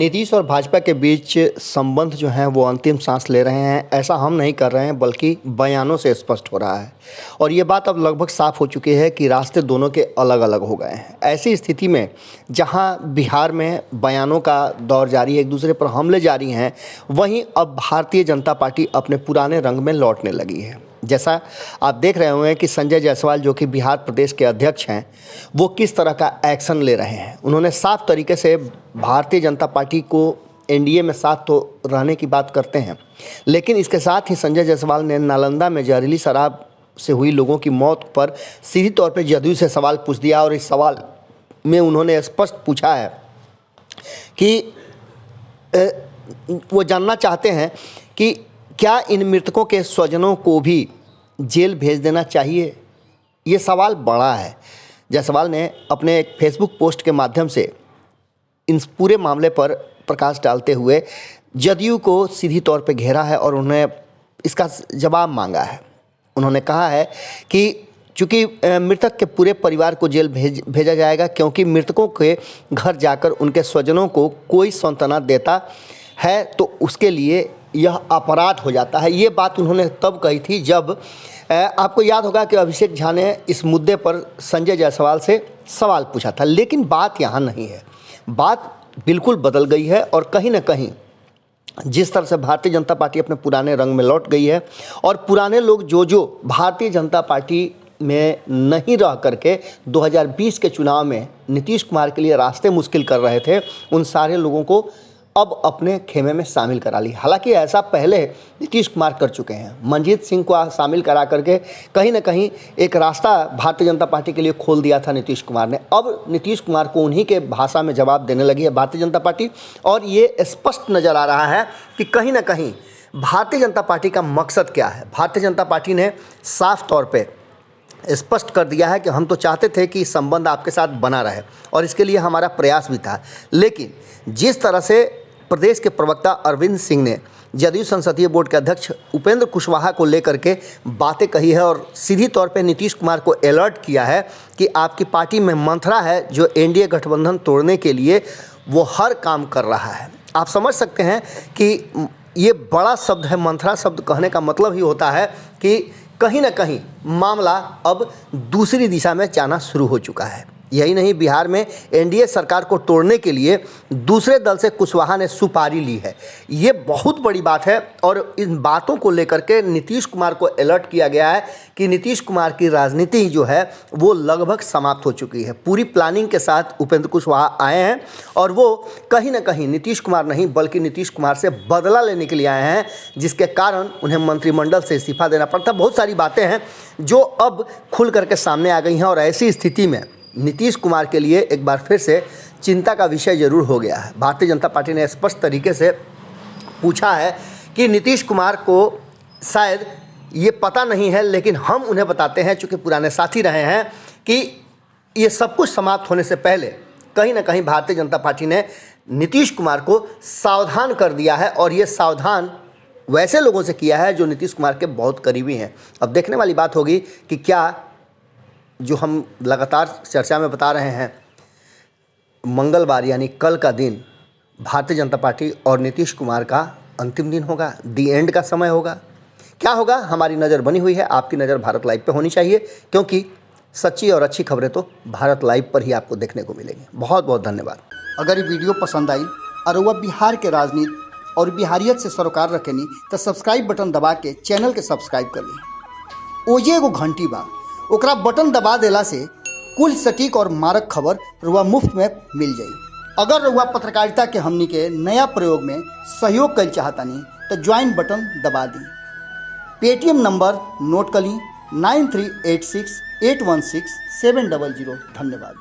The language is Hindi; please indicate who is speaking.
Speaker 1: नीतीश और भाजपा के बीच संबंध जो हैं वो अंतिम सांस ले रहे हैं, ऐसा हम नहीं कर रहे हैं बल्कि बयानों से स्पष्ट हो रहा है। और ये बात अब लगभग साफ हो चुकी है कि रास्ते दोनों के अलग अलग हो गए हैं। ऐसी स्थिति में जहां बिहार में बयानों का दौर जारी है, एक दूसरे पर हमले जारी हैं, वहीं अब भारतीय जनता पार्टी अपने पुराने रंग में लौटने लगी है। जैसा आप देख रहे होंगे कि संजय जायसवाल जो कि बिहार प्रदेश के अध्यक्ष हैं, वो किस तरह का एक्शन ले रहे हैं। उन्होंने साफ तरीके से भारतीय जनता पार्टी को एनडीए में साथ तो रहने की बात करते हैं, लेकिन इसके साथ ही संजय जायसवाल ने नालंदा में जहरीली शराब से हुई लोगों की मौत पर सीधी तौर पर जदयू से सवाल पूछ दिया। और इस सवाल में उन्होंने स्पष्ट पूछा है कि वो जानना चाहते हैं कि क्या इन मृतकों के स्वजनों को भी जेल भेज देना चाहिए। ये सवाल बड़ा है। जायसवाल ने अपने एक फेसबुक पोस्ट के माध्यम से इन पूरे मामले पर प्रकाश डालते हुए जदयू को सीधी तौर पर घेरा है और उन्हें इसका जवाब मांगा है। उन्होंने कहा है कि चूँकि मृतक के पूरे परिवार को जेल भेजा जाएगा, क्योंकि मृतकों के घर जाकर उनके स्वजनों को कोई सांत्वना देता है तो उसके लिए यह अपराध हो जाता है। ये बात उन्होंने तब कही थी जब आपको याद होगा कि अभिषेक झा ने इस मुद्दे पर संजय जायसवाल से सवाल पूछा था। लेकिन बात यहाँ नहीं है, बात बिल्कुल बदल गई है और कहीं ना कहीं जिस तरह से भारतीय जनता पार्टी अपने पुराने रंग में लौट गई है और पुराने लोग जो भारतीय जनता पार्टी में नहीं रह करके 2020 के चुनाव में नीतीश कुमार के लिए रास्ते मुश्किल कर रहे थे, उन सारे लोगों को अब अपने खेमे में शामिल करा ली। हालांकि ऐसा पहले नीतीश कुमार कर चुके हैं। मनजीत सिंह को शामिल करा करके कहीं ना कहीं एक रास्ता भारतीय जनता पार्टी के लिए खोल दिया था नीतीश कुमार ने। अब नीतीश कुमार को उन्हीं के भाषा में जवाब देने लगी है भारतीय जनता पार्टी और ये स्पष्ट नज़र आ रहा है कि कहीं ना कहीं भारतीय जनता पार्टी का मकसद क्या है। भारतीय जनता पार्टी ने साफ तौर पर स्पष्ट कर दिया है कि हम तो चाहते थे कि संबंध आपके साथ बना रहे और इसके लिए हमारा प्रयास भी था, लेकिन जिस तरह से प्रदेश के प्रवक्ता अरविंद सिंह ने जदयू संसदीय बोर्ड के अध्यक्ष उपेंद्र कुशवाहा को लेकर के बातें कही है और सीधी तौर पे नीतीश कुमार को अलर्ट किया है कि आपकी पार्टी में मंथरा है जो एनडीए गठबंधन तोड़ने के लिए वो हर काम कर रहा है। आप समझ सकते हैं कि ये बड़ा शब्द है। मंथरा शब्द कहने का मतलब ही होता है कि कहीं ना कहीं मामला अब दूसरी दिशा में जाना शुरू हो चुका है। यही नहीं, बिहार में एनडीए सरकार को तोड़ने के लिए दूसरे दल से कुशवाहा ने सुपारी ली है। ये बहुत बड़ी बात है और इन बातों को लेकर के नीतीश कुमार को अलर्ट किया गया है कि नीतीश कुमार की राजनीति जो है वो लगभग समाप्त हो चुकी है। पूरी प्लानिंग के साथ उपेंद्र कुशवाहा आए हैं और वो कहीं ना कहीं नीतीश कुमार नहीं बल्कि नीतीश कुमार से बदला लेने के लिए आए हैं, जिसके कारण उन्हें मंत्रिमंडल से इस्तीफा देना पड़ता। बहुत सारी बातें हैं जो अब खुल करके सामने आ गई हैं और ऐसी स्थिति में नीतीश कुमार के लिए एक बार फिर से चिंता का विषय जरूर हो गया है। भारतीय जनता पार्टी ने स्पष्ट तरीके से पूछा है कि नीतीश कुमार को शायद ये पता नहीं है, लेकिन हम उन्हें बताते हैं, चूँकि पुराने साथी रहे हैं, कि ये सब कुछ समाप्त होने से पहले कहीं ना कहीं भारतीय जनता पार्टी ने नीतीश कुमार को सावधान कर दिया है और ये सावधान वैसे लोगों से किया है जो नीतीश कुमार के बहुत करीबी हैं। अब देखने वाली बात होगी कि क्या जो हम लगातार चर्चा में बता रहे हैं, मंगलवार यानी कल का दिन भारतीय जनता पार्टी और नीतीश कुमार का अंतिम दिन होगा, दी एंड का समय होगा। क्या होगा, हमारी नज़र बनी हुई है। आपकी नज़र भारत लाइव पे होनी चाहिए, क्योंकि सच्ची और अच्छी खबरें तो भारत लाइव पर ही आपको देखने को मिलेंगी। बहुत बहुत धन्यवाद।
Speaker 2: अगर ये वीडियो पसंद आई और वह बिहार के राजनीति और बिहारियत से सरोकार रखेनी तो सब्सक्राइब बटन दबा के चैनल के सब्सक्राइब कर ली। ओजे एगो घंटी बा, ओकरा बटन दबा देला से कुल सटीक और मारक खबर रुआ मुफ्त में मिल जाई। अगर रुआ पत्रकारिता के हमनी के नया प्रयोग में सहयोग कर चाहतानी तो ज्वाइन बटन दबा दी। पेटीएम नंबर नोट कर ली 9386816700। धन्यवाद।